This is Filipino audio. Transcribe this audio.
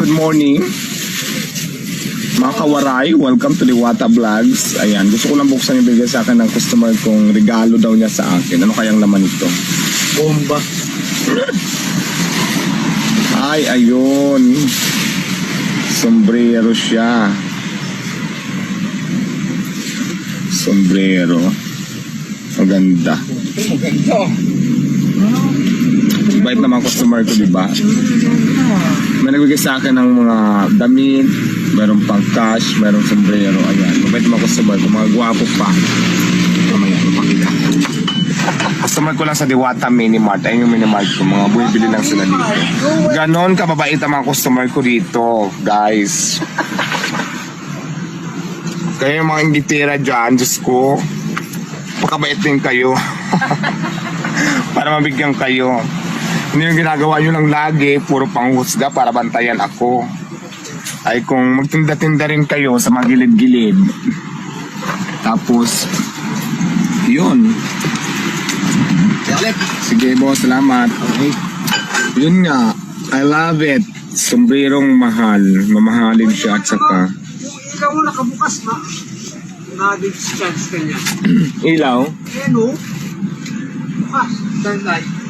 Good morning mga kawaray, welcome to the Wata Vlogs. Ayan, gusto ko lang buksan yung bigay sa akin ng customer kong regalo daw niya sa akin. Ano kayang laman ito? Bomba. Ay, ayun, sombrero siya. Sombrero. Maganda. Maganda. Bait naman customer ko, diba? May nagbigay sa akin ng mga damit, meron pang cash, merong sombrero. Ayan, mabait naman customer ko, mga gwapo pa. Mamaya, mapakita. Customer ko lang sa Diwata Mini Mart. Ayun yung Mini Mart ko, mga bumibili lang sila dito. Ganon kababait ang mga customer ko dito, guys. Kaya yung mga ingitira dyan, Diyos ko, pakabait din kayo. Para mabigyan kayo. Hindi yung ginagawa nyo lang lagi, puro panghusga para bantayan ako. Ay kung magtinda-tinda rin kayo sa mga gilid-gilid. Tapos, yun. Sige boss, salamat. Okay. Yun nga, I love it. Sombrerong mahal. Mamahalin siya at saka. Ikaw mo nakabukas na. Na-discharge ka niya. Ilaw? Eh no. Bukas. Turn light.